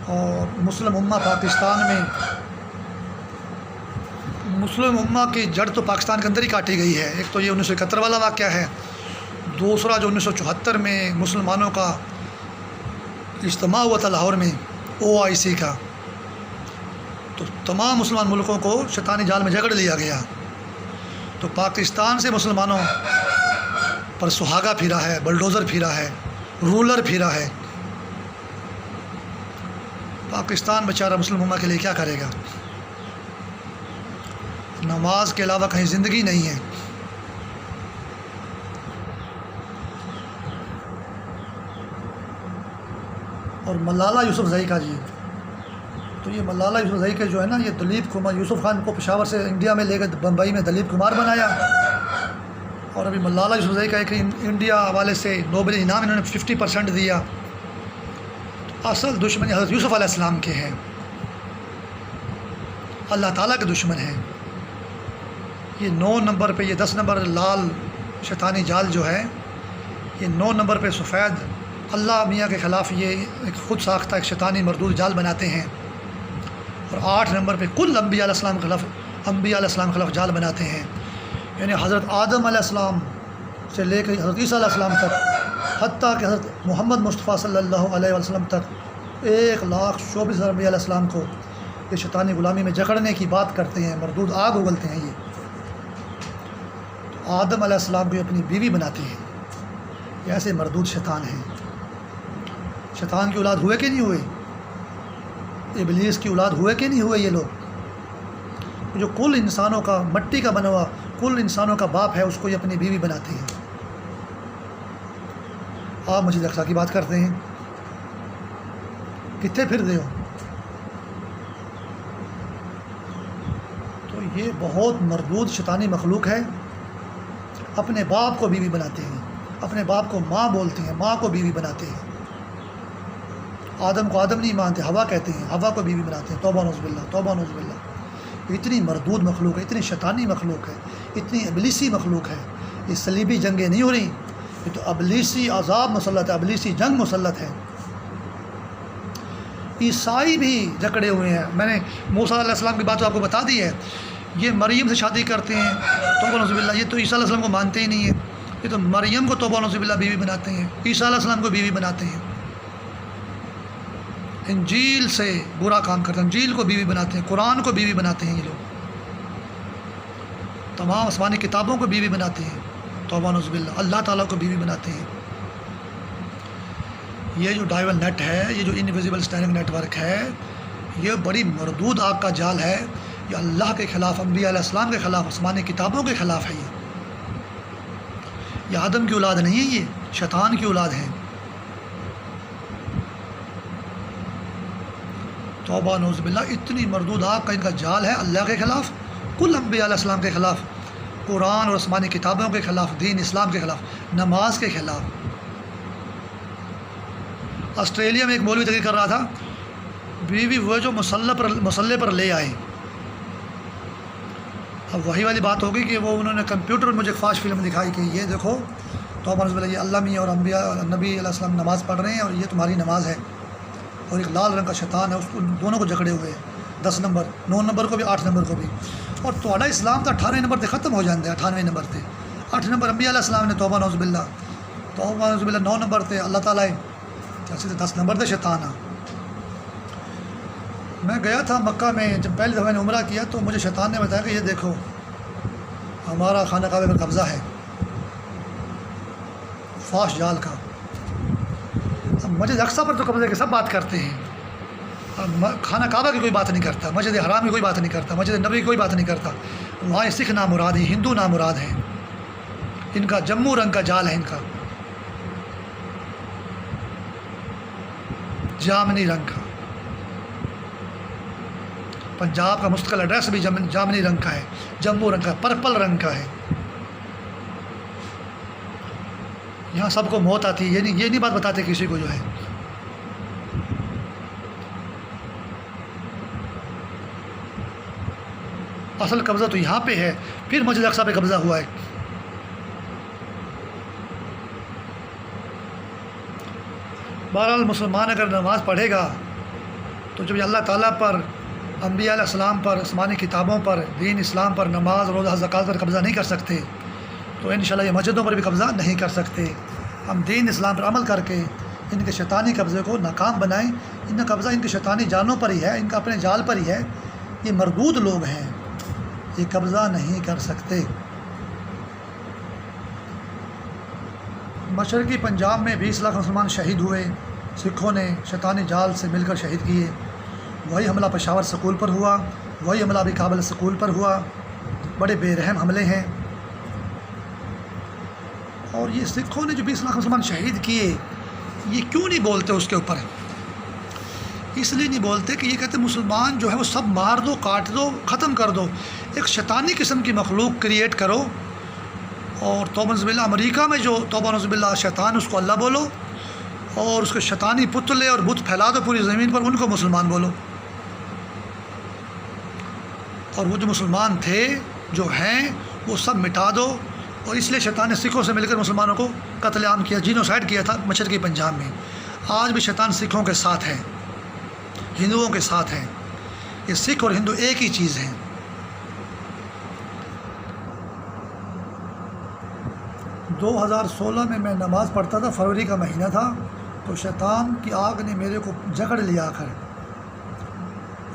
اور مسلم امہ پاکستان میں، مسلم امہ کی جڑ تو پاکستان کے اندر ہی کاٹی گئی ہے۔ ایک تو یہ 1971 والا واقعہ ہے، دوسرا جو 1974 میں مسلمانوں کا اجتماع ہوا تھا لاہور میں OIC کا، تو تمام مسلمان ملکوں کو شیطانی جال میں جکڑ لیا گیا. تو پاکستان سے مسلمانوں پر سہاگا پھرا ہے، بلڈوزر پھرا ہے، رولر پھرا ہے. پاکستان بیچارہ مسلم امہ کے لیے کیا کرے گا؟ نماز کے علاوہ کہیں زندگی نہیں ہے. اور ملالہ یوسفزئی کا جی، تو یہ ملالہ یوسفزئی کے جو ہے نا، یہ دلیپ کمار، یوسف خان کو پشاور سے انڈیا میں لے کے بمبئی میں دلیپ کمار بنایا. اور ابھی ملالہ یوسفزئی کا ایک انڈیا حوالے سے نوبل انعام انہوں نے 50% دیا. اصل دشمنی حضرت یوسف علیہ السلام کے ہیں، اللہ تعالیٰ کے دشمن ہیں. یہ 9 نمبر پہ، یہ 10 نمبر لال شیطانی جال جو ہے، یہ 9 نمبر پہ سفید اللہ میاں کے خلاف یہ ایک خود ساختہ ایک شیطانی مردود جال بناتے ہیں. اور 8 نمبر پہ کل انبیاء علیہ السلام کے خلاف جال بناتے ہیں. یعنی حضرت آدم علیہ السلام سے لے کے حضرت عیسیٰ علیہ السلام تک، حتیٰ کہ حضرت محمد مصطفیٰ صلی اللہ علیہ وسلم تک 1,24,000 انبیاء علیہ السلام کو یہ شیطانی غلامی میں جکڑنے کی بات کرتے ہیں، مردود آگ اگلتے ہیں. یہ تو آدم علیہ السلام کو اپنی بیوی بناتے ہیں. یہ ایسے مردود شیطان ہیں. شیطان کی اولاد ہوئے کہ نہیں ہوئے؟ ابلیس کی اولاد ہوئے کہ نہیں ہوئے؟ یہ لوگ جو کل انسانوں کا مٹی کا بنا ہوا کل انسانوں کا باپ ہے، اس کو یہ اپنی بیوی بناتے ہیں. آپ مسجد اقصیٰ کی بات کرتے ہیں، کتنے پھر دے ہو؟ تو یہ بہت مردود شیطانی مخلوق ہے. اپنے باپ کو بیوی بناتے ہیں، اپنے باپ کو ماں بولتے ہیں، ماں کو بیوی بناتے ہیں. آدم کو آدم نہیں مانتے، ہوا کہتے ہیں، ہوا کو بیوی بناتے ہیں. توبہ نعوذ باللہ، توبہ نعوذ باللہ. اتنی مردود مخلوق ہے، اتنی شیطانی مخلوق ہے، اتنی ابلیسی مخلوق ہے. یہ صلیبی جنگیں نہیں ہو رہی، یہ تو ابلیسی عذاب مسلط ہے، ابلیسی جنگ مسلط ہے. عیسائی بھی جکڑے ہوئے ہیں. میں نے موسیٰ علیہ السلام کی بات تو آپ کو بتا دی ہے. یہ مریم سے شادی کرتے ہیں، توبہ نعوذ باللہ. یہ تو عیسیٰ علیہ السلام کو مانتے ہی نہیں ہیں. یہ تو مریم کو توبہ نعوذ باللہ بیوی بناتے ہیں، عیسیٰ علیہ السلام کو بیوی بناتے ہیں. انجیل سے برا کام کرتے ہیں، انجیل کو بیوی بناتے ہیں، قرآن کو بیوی بناتے ہیں. یہ لوگ تمام آسمانی کتابوں کو بیوی بناتے ہیں. توبہ نعوذ باللہ. اللہ تعالیٰ کو بیوی بناتے ہیں. یہ جو ڈائیول نیٹ ہے، یہ جو انویزیبل اسٹینڈنگ نیٹ ورک ہے، یہ بڑی مردود آگ کا جال ہے. یہ اللہ کے خلاف، انبیاء علیہ السلام کے خلاف، آسمانی کتابوں کے خلاف ہے. یہ آدم کی اولاد نہیں ہے، یہ شیطان کی اولاد ہیں. توبہ نعوذ باللہ. اتنی مردود آگ کا ان کا جال ہے، اللہ کے خلاف، کل انبیاء علیہ السلام کے خلاف، قرآن اور آسمانی کتابوں کے خلاف، دین اسلام کے خلاف، نماز کے خلاف. آسٹریلیا میں ایک مولوی تقریر کر رہا تھا، بیوی وہ جو مسلح پر لے آئے. اب وہی والی بات ہوگی کہ وہ انہوں نے کمپیوٹر میں مجھے ایک فاش فلم دکھائی کہ یہ دیکھو توبہ نعوذ باللہ، یہ اللہ میاں اور انبیاء نبی علیہ السلام نماز پڑھ رہے ہیں اور یہ تمہاری نماز ہے. اور ایک لال رنگ کا شیطان ہے، اس کو دونوں کو جکڑے ہوئے ہیں. 10 نمبر، 9 نمبر کو بھی، 8 نمبر کو بھی. اور تھوڑا اسلام تو 18 نمبر سے ختم ہو جاتا ہے. 98 نمبر تھے، 8 نمبر انبیاء علیہ السلام نے توبہ نعوذ باللہ. توبہ نعوذ باللہ 9 نمبر تھے اللہ تعالیٰ، جیسے 10 نمبر تھے شیطان. میں گیا تھا مکہ میں، جب پہلی دفعہ میں نے عمرہ کیا تو مجھے شیطان نے بتایا کہ یہ دیکھو ہمارا خانہ کعبہ پر قبضہ ہے، فاش جال کا. اب مسجد اقصیٰ پر تو قبضے کی سب بات کرتے ہیں، اب خانہ کعبہ کی کوئی بات نہیں کرتا، مسجد حرام کی کوئی بات نہیں کرتا، مسجد نبی کی کوئی بات نہیں کرتا. وہاں سکھ نامراد ہیں، ہندو نامراد ہیں. ان کا جموں رنگ کا جال ہے، ان کا جامنی رنگ کا. پنجاب کا مستقل ایڈریس بھی جامنی رنگ کا ہے، جموں رنگ کا، پرپل رنگ کا ہے. یہاں سب کو موت آتی ہے، یہ نہیں بات بتاتے کسی کو جو ہے. اصل قبضہ تو یہاں پہ ہے، پھر مسجد اقصیٰ پہ قبضہ ہوا ہے. بہرحال مسلمان اگر نماز پڑھے گا تو جب اللہ تعالیٰ پر، انبیاء علیہ السلام پر، آسمانی کتابوں پر، دین اسلام پر، نماز، روزہ، زکوٰۃ پر قبضہ نہیں کر سکتے تو انشاءاللہ یہ مسجدوں پر بھی قبضہ نہیں کر سکتے. ہم دین اسلام پر عمل کر کے ان کے شیطانی قبضے کو ناکام بنائیں. ان کا قبضہ ان کے شیطانی جالوں پر ہی ہے، ان کا اپنے جال پر ہی ہے. یہ مردود لوگ ہیں، یہ قبضہ نہیں کر سکتے۔ مشرقی پنجاب میں 20 لاکھ مسلمان شہید ہوئے، سکھوں نے شیطانی جال سے مل کر شہید کیے۔ وہی حملہ پشاور سکول پر ہوا، وہی حملہ بھی کابل سکول پر ہوا۔ بڑے بے رحم حملے ہیں، اور یہ سکھوں نے جو 20 لاکھ مسلمان شہید کیے، یہ کیوں نہیں بولتے اس کے اوپر؟ اس لیے نہیں بولتے کہ یہ کہتے مسلمان جو ہے وہ سب مار دو، کاٹ دو، ختم کر دو، ایک شیطانی قسم کی مخلوق کریٹ کرو، اور توبہ نعوذ باللہ امریکہ میں جو توبہ نعوذ باللہ شیطان اس کو اللہ بولو، اور اس کے شیطانی پتلے اور بت پھیلا دو پوری زمین پر، ان کو مسلمان بولو۔ اور وہ جو مسلمان تھے جو ہیں وہ سب مٹا دو، اور اس لیے شیطان نے سکھوں سے مل کر مسلمانوں کو قتل عام کیا، جینوسائیڈ کیا تھا مشرقی پنجاب میں۔ آج بھی شیطان سکھوں کے ساتھ ہے، ہندوؤں کے ساتھ ہے۔ یہ سکھ اور ہندو ایک ہی چیز ہیں۔ 2016 میں نماز پڑھتا تھا، فروری کا مہینہ تھا، تو شیطان کی آگ نے میرے کو جکڑ لیا کر،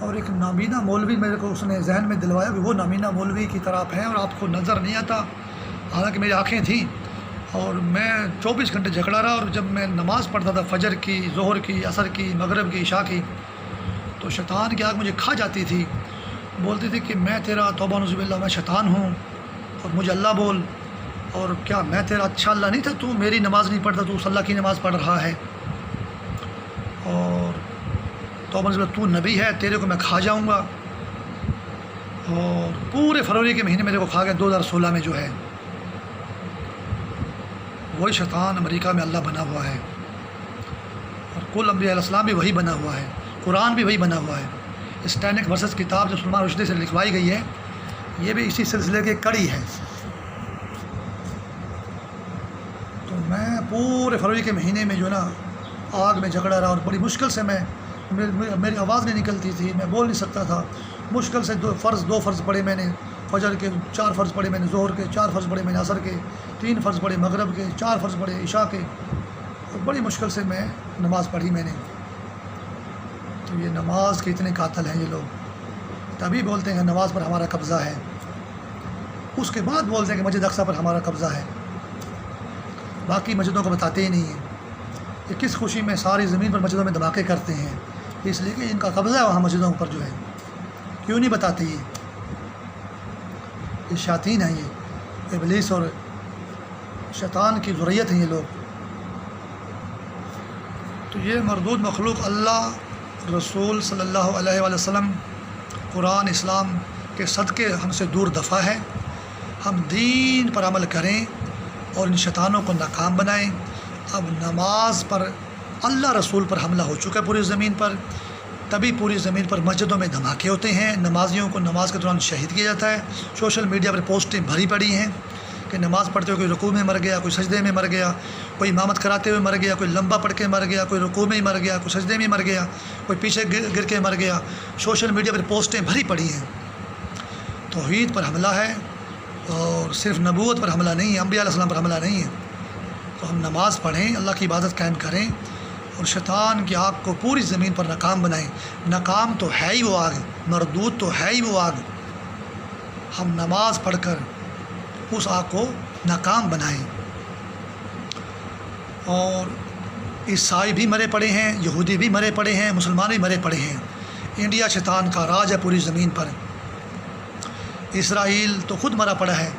اور ایک نابینا مولوی میرے کو اس نے ذہن میں دلوایا کہ وہ نابینا مولوی کی طرح ہیں اور آپ کو نظر نہیں آتا، حالانکہ میری آنکھیں تھیں، اور میں 24 گھنٹے جھگڑا رہا۔ اور جب میں نماز پڑھتا تھا فجر کی، ظہر کی، عصر کی، مغرب کی، عشاء کی، تو شیطان کی آگ مجھے کھا جاتی تھی، بولتی تھی کہ میں تیرا توبہ نعوذ باللہ میں شیطان ہوں اور مجھے اللہ بول، اور کیا میں تیرا اچھا اللہ نہیں تھا، تو میری نماز نہیں پڑھتا، تو اس اللہ کی نماز پڑھ رہا ہے، اور توبہ نعوذ باللہ تو نبی ہے، تیرے کو میں کھا جاؤں گا۔ اور پورے فروری کے مہینے میرے کو کھا گیا 2016 میں جو ہے۔ وہی شیطان امریکہ میں اللہ بنا ہوا ہے، اور کل انبیاء علیہ السلام بھی وہی بنا ہوا ہے، قرآن بھی وہی بنا ہوا ہے۔ اسٹینک ورسز کتاب جو سلمان رشدی سے لکھوائی گئی ہے، یہ بھی اسی سلسلے کی کڑی ہے۔ تو میں پورے فروری کے مہینے میں جو ہے نا آگ میں جھگڑا رہا، اور بڑی مشکل سے میری آواز نہیں نکلتی تھی، میں بول نہیں سکتا تھا، مشکل سے دو فرض پڑھے میں نے، فجر کے 4 فرض پڑھے میں نے، ظہر کے 4 فرض پڑھے میں نے، عصر کے 3 فرض پڑھے، مغرب کے 4 فرض پڑھے، عشاء کے، اور بڑی مشکل سے میں نماز پڑھی میں نے۔ تو یہ نماز کے اتنے قاتل ہیں یہ لوگ، تبھی بولتے ہیں کہ نماز پر ہمارا قبضہ ہے، اس کے بعد بولتے ہیں کہ مسجد اقصیٰ پر ہمارا قبضہ ہے، باقی مسجدوں کو بتاتے ہی نہیں ہیں۔ یہ کس خوشی میں ساری زمین پر مسجدوں میں دھماکے کرتے ہیں، اس لیے کہ ان کا قبضہ ہے وہاں مسجدوں پر جو ہے، کیوں نہیں بتاتے؟ یہ شیاطین ہیں، یہ ابلیس اور شیطان کی ذریت ہیں یہ لوگ۔ تو یہ مردود مخلوق اللہ، رسول صلی اللہ علیہ وآلہ وسلم، قرآن، اسلام کے صدقے ہم سے دور دفع ہے۔ ہم دین پر عمل کریں اور ان شیطانوں کو ناکام بنائیں۔ اب نماز پر اللہ رسول پر حملہ ہو چکا ہے پوری زمین پر، تبھی پوری زمین پر مسجدوں میں دھماکے ہوتے ہیں، نمازیوں کو نماز کے دوران شہید کیا جاتا ہے۔ سوشل میڈیا پر پوسٹیں بھری پڑی ہیں کہ نماز پڑھتے ہوئے کوئی رکوع میں مر گیا، کوئی سجدے میں مر گیا، کوئی امامت کراتے ہوئے مر گیا، کوئی لمبا پڑھ کے مر گیا، کوئی رکوع میں ہی مر گیا، کوئی سجدے میں مر گیا، کوئی پیچھے گر کے مر گیا۔ سوشل میڈیا پر پوسٹیں بھری پڑی ہیں۔ توحید پر حملہ ہے، اور صرف نبوت پر حملہ نہیں ہے، انبیاء علیہ السلام پر حملہ نہیں ہے۔ تو ہم نماز پڑھیں، اللہ کی عبادت قائم کریں، اور شیطان کی آگ کو پوری زمین پر ناکام بنائیں۔ ناکام تو ہے ہی وہ آگ، مردود تو ہے ہی وہ آگ۔ ہم نماز پڑھ کر اس آگ کو ناکام بنائیں۔ اور عیسائی بھی مرے پڑے ہیں، یہودی بھی مرے پڑے ہیں، مسلمان بھی مرے پڑے ہیں۔ انڈیا شیطان کا راج ہے پوری زمین پر۔ اسرائیل تو خود مرا پڑا ہے۔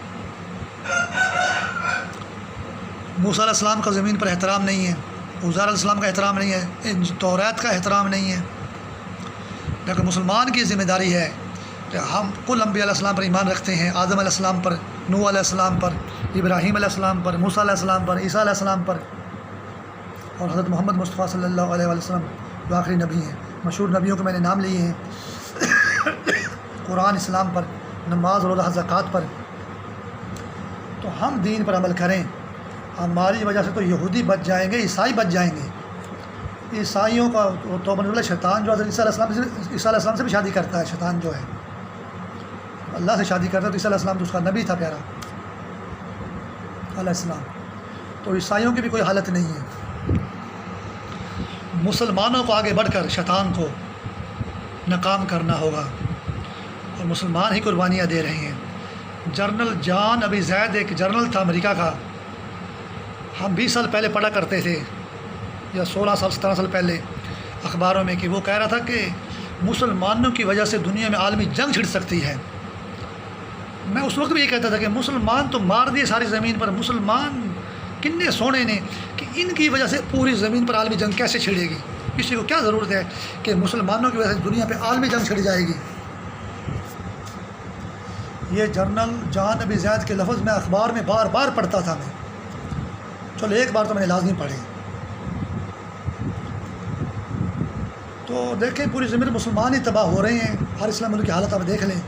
موسیٰ علیہ السلام کا زمین پر احترام نہیں ہے، عزیر علیہ السلام کا احترام نہیں ہے، توریت کا احترام نہیں ہے۔ لیکن مسلمان کی ذمہ داری ہے کہ ہم کل انبیاء علیہ السلام پر ایمان رکھتے ہیں، آدم علیہ السلام پر، نوح علیہ السلام پر، ابراہیم علیہ السلام پر، موسیٰ علیہ السلام پر، عیسیٰ علیہ السلام پر، اور حضرت محمد مصطفیٰ صلی اللہ علیہ وسلم جو آخری نبی ہیں۔ مشہور نبیوں کے میں نے نام لیے ہیں، قرآن، اسلام پر، نماز، روزہ، زکوٰۃ پر۔ تو ہم دین پر عمل کریں۔ ہماری وجہ سے تو یہودی بچ جائیں گے، عیسائی بچ جائیں گے۔ عیسائیوں کا توبہ نعوذ باللہ شیطان جو حضرت عیسیٰ علیہ السلام سے بھی شادی کرتا ہے، شیطان جو ہے اللہ سے شادی کرتا ہے، تو عیسیٰ علیہ السلام تو اس کا نبی تھا پیارا علیہ السلام۔ تو عیسائیوں کی بھی کوئی حالت نہیں ہے۔ مسلمانوں کو آگے بڑھ کر شیطان کو ناکام کرنا ہوگا۔ اور مسلمان ہی قربانیاں دے رہے ہیں۔ جنرل جان ابی زید ایک جنرل تھا امریکہ کا، ہم 20 سال پہلے پڑھا کرتے تھے یا 16 سال 17 سال پہلے اخباروں میں کہ وہ کہہ رہا تھا کہ مسلمانوں کی وجہ سے دنیا میں عالمی جنگ چھڑ سکتی ہے۔ میں اس وقت بھی یہ کہتا تھا کہ مسلمان تو مار دیے ساری زمین پر، مسلمان کتنے سونے نے کہ ان کی وجہ سے پوری زمین پر عالمی جنگ کیسے چھڑے گی؟ کسی کو کیا ضرورت ہے کہ مسلمانوں کی وجہ سے دنیا پہ عالمی جنگ چھڑ جائے گی؟ یہ جنرل جان ابی زید کے لفظ میں اخبار میں بار بار پڑھتا تھا میں، چلو ایک بار تو میں نے لازمی پڑھے۔ تو دیکھیں پوری زمین مسلمان ہی تباہ ہو رہے ہیں، ہر اسلام ملک کی حالت آپ دیکھ لیں۔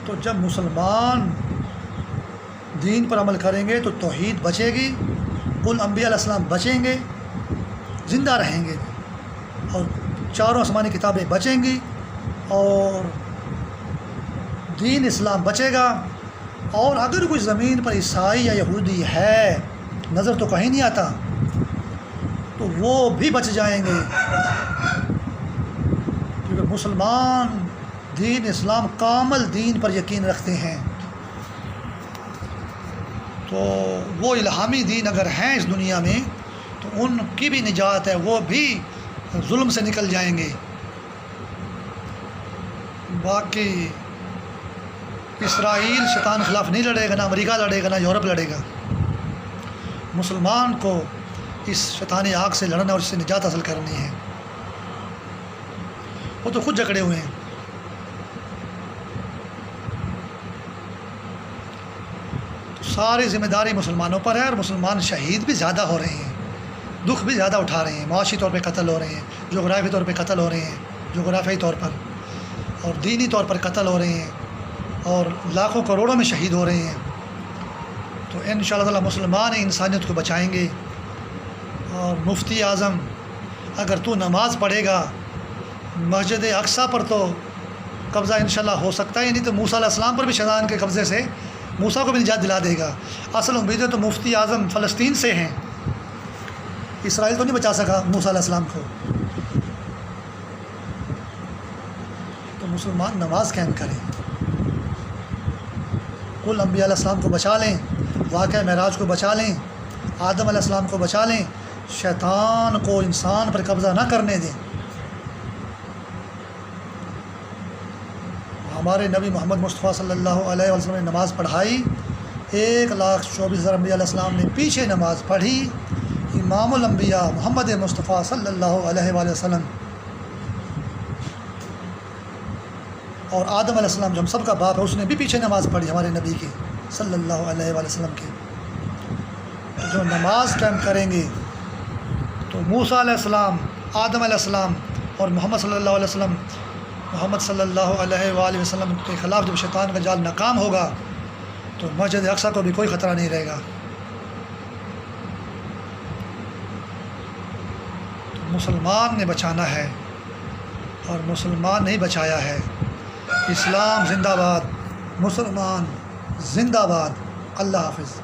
تو جب مسلمان دین پر عمل کریں گے تو توحید بچے گی، کل انبیاء علیہ السلام بچیں گے، زندہ رہیں گے، اور چاروں آسمانی کتابیں بچیں گی، اور دین اسلام بچے گا۔ اور اگر کوئی زمین پر عیسائی یا یہودی ہے، نظر تو کہیں نہیں آتا، تو وہ بھی بچ جائیں گے، کیونکہ مسلمان دین اسلام کامل دین پر یقین رکھتے ہیں۔ تو وہ الہامی دین اگر ہیں اس دنیا میں تو ان کی بھی نجات ہے، وہ بھی ظلم سے نکل جائیں گے۔ باقی اسرائیل شیطان کے خلاف نہیں لڑے گا، نہ امریکہ لڑے گا، نہ یورپ لڑے گا۔ مسلمان کو اس شیطانی آگ سے لڑنا اور اس سے نجات حاصل کرنی ہے۔ وہ تو خود جکڑے ہوئے ہیں۔ تو ساری ذمہ داری مسلمانوں پر ہے، اور مسلمان شہید بھی زیادہ ہو رہے ہیں، دکھ بھی زیادہ اٹھا رہے ہیں، معاشی طور پہ قتل ہو رہے ہیں، جغرافیائی طور پہ قتل ہو رہے ہیں، جغرافیائی طور پر اور دینی طور پر قتل ہو رہے ہیں، اور لاکھوں کروڑوں میں شہید ہو رہے ہیں۔ تو انشاءاللہ تعالی مسلمان انسانیت کو بچائیں گے۔ اور مفتی اعظم، اگر تو نماز پڑھے گا مسجد اقصیٰ پر تو قبضہ انشاءاللہ ہو سکتا ہے، نہیں تو موسیٰ علیہ السلام پر بھی شیطان کے قبضے سے موسیٰ کو بھی نجات دلا دے گا۔ اصل امیدیں تو مفتی اعظم فلسطین سے ہیں، اسرائیل تو نہیں بچا سکا موسیٰ علیہ السلام کو۔ تو مسلمان نماز قائم کریں، کل انبیاء علیہ السلام کو بچا لیں، واقعہ معراج کو بچا لیں، آدم علیہ السلام کو بچا لیں، شیطان کو انسان پر قبضہ نہ کرنے دیں۔ ہمارے نبی محمد مصطفیٰ صلی اللہ علیہ وسلم نے نماز پڑھائی، 1,24,000 انبیاء علیہ السلام نے پیچھے نماز پڑھی، امام الانبیاء محمد مصطفیٰ صلی اللہ علیہ وآلہ وسلم، اور آدم علیہ السلام جو ہم سب کا باپ ہے اس نے بھی پیچھے نماز پڑھی ہمارے نبی کی صلی اللہ علیہ وآلہ وسلم کی۔ تو جو نماز قائم کریں گے تو موسیٰ علیہ السلام، آدم علیہ السلام اور محمد صلی اللہ علیہ وسلم، محمد صلی اللہ علیہ وآلہ وسلم کے خلاف جب شیطان کا جال ناکام ہوگا تو مسجد اقصیٰ کو بھی کوئی خطرہ نہیں رہے گا۔ تو مسلمان نے بچانا ہے، اور مسلمان نہیں بچایا ہے۔ اسلام زندہ باد، مسلمان زندہ باد۔ اللہ حافظ۔